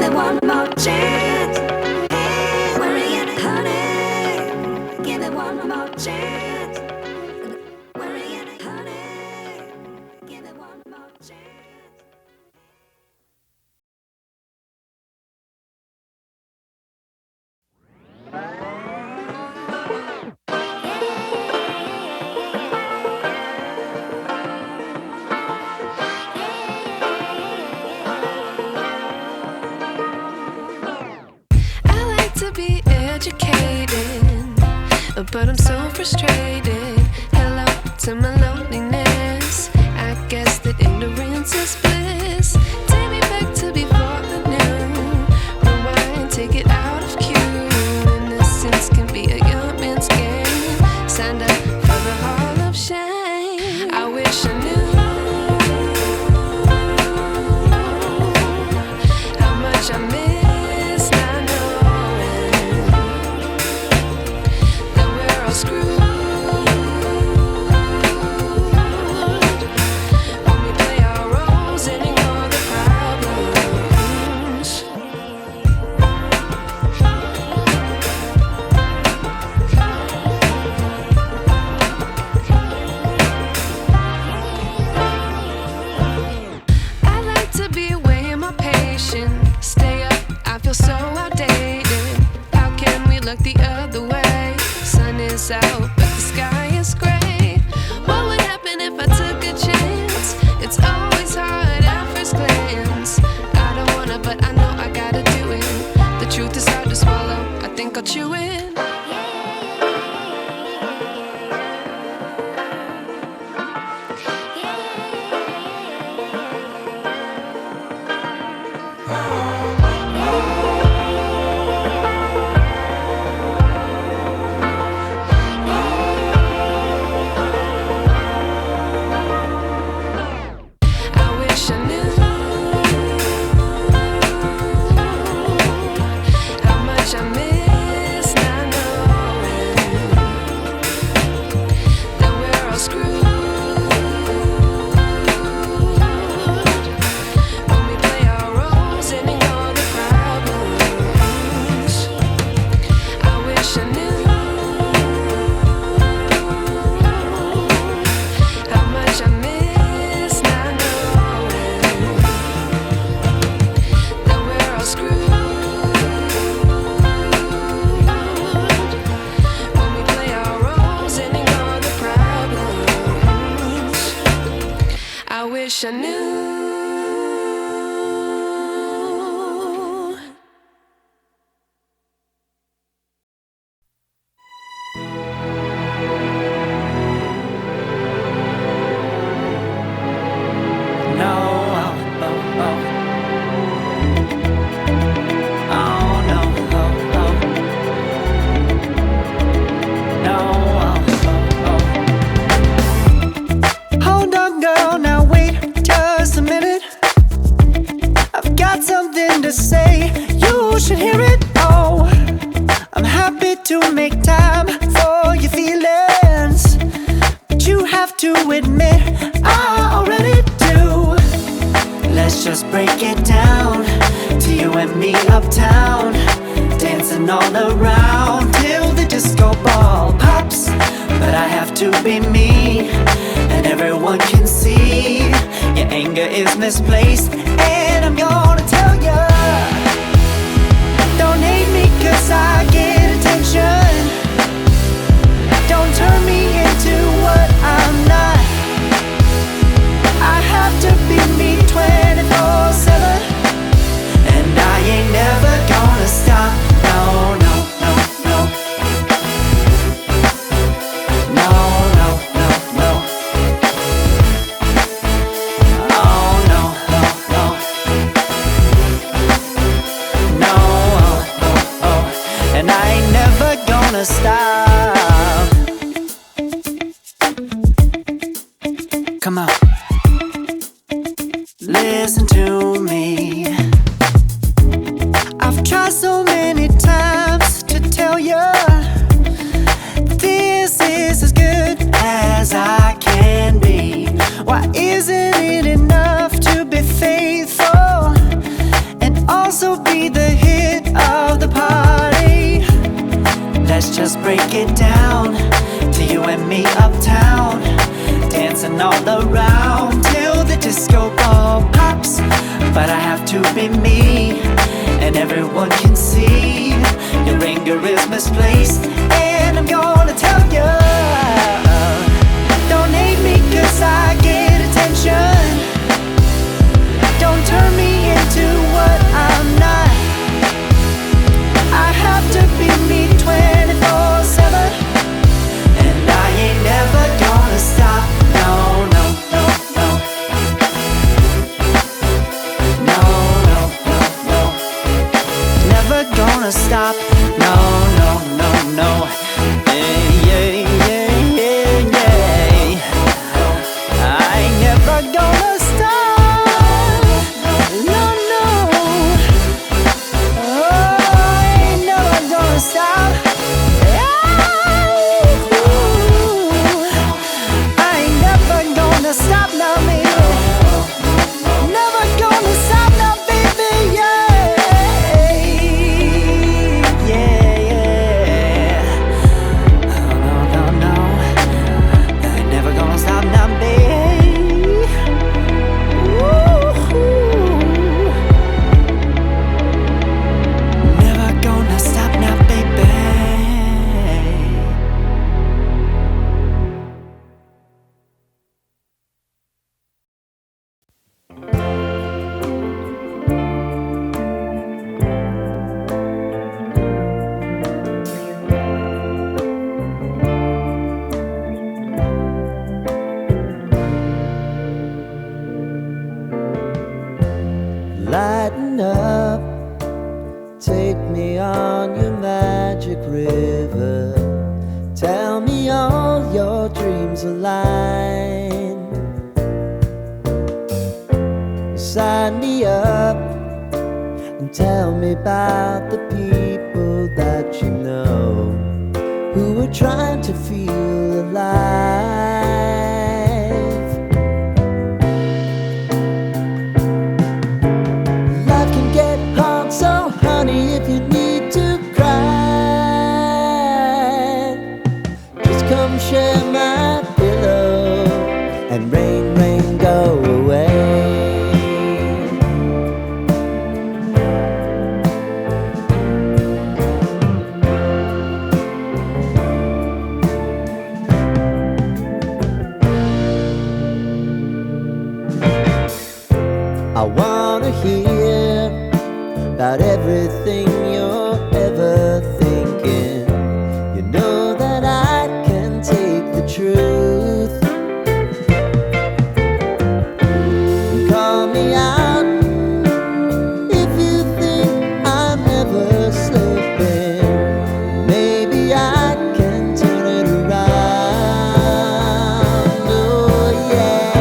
me one more chance. Hey, where are you, honey? Give me one more chance. Where are you, honey? Give me one more chance. But I'm so frustrated. Hello to my loneliness. I guess that ignorance is bliss. Take me back to before I knew. Rewind, take it out of cue. Innocence can be a young man's game. Signed up for the hall of shame. I wish I knew how much I miss not knowing that we're all screwed when we play our roles and ignore the problems. I like to be away in my patience. Stay up, I feel so outdated. How can we look the other way? Sun is out, but the sky is gray. What would happen if I took a chance? It's always hard at first glance. I don't wanna, but I know I gotta do it. The truth is hard to swallow, I think I'll chew it. I wish I knew how much I miss not knowing that we're all screwed when we play our roles and ignore the problems. I wish I knew how much I miss not knowing that we're all screwed when we play our roles and ignore the problems. I wish I knew. No, oh, oh, oh. Oh, no, oh, oh. No, oh, oh, oh. Hold on, girl, now wait just a minute. I've got something to say, you should hear it. Oh, I'm happy to make time for your feelings, but you have to admit I already do. Let's just break it down to you and me uptown, dancing all around till the disco ball pops. But I have to be me, and everyone can see your anger is misplaced. And I'm gonna tell ya, don't hate me 'cause I get attention. Don't turn me into what I'm not. I have to be me 24/7, and I ain't never gonna stop. No, no, no, no. No, no, no, no. Oh, no, no, no. No, oh, oh, oh. And I ain't never gonna stop. Come on. Listen to me. I've tried so many times to tell you this is as good as I can be. Why isn't it enough to be faithful and also be just break it down to you and me uptown, dancing all around till the disco ball pops. But I have to be me, and everyone can see your anger is misplaced. And I'm gonna tell you, don't hate me 'cause I get attention. Don't turn me into what I'm not. I have to be me 24/7, and I ain't never gonna stop. No, no, no, no. No, no, no, no. Never gonna stop. No, no, no, no. Yeah, yeah, yeah, yeah, yeah. I ain't never gonna stop. No, no. Oh, I ain't never gonna stop. I ain't never gonna stop now, baby. Never gonna stop now, baby. Yeah, yeah, yeah. No, no, no. I ain't never gonna stop now, baby. Ooh. Never gonna stop now, baby. Lighten up, take me on your magic river. Tell me all your dreams align. Sign me up and tell me about the people that you know who are trying to feel alive. Life can get hard, so honey, if you need to cry, just come share my pillow and rain, rain, go away. I wanna hear about everything you're ever thinking. You know that I can take the truth. Call me out if you think I'm ever slipping. Maybe I can turn it around. Oh yeah.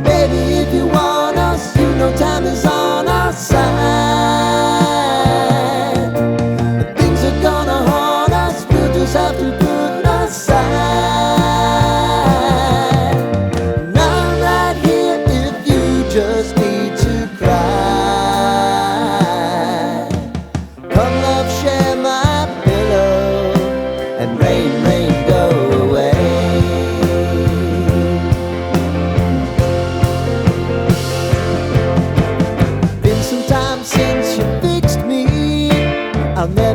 Baby, if you want us, you know time is on our side. But things are gonna haunt us, we'll just have to put aside. And I'm right here if you just need to cry. Come love, share my pillow and rain, rain, go away. Been some time since you fixed me. I'll never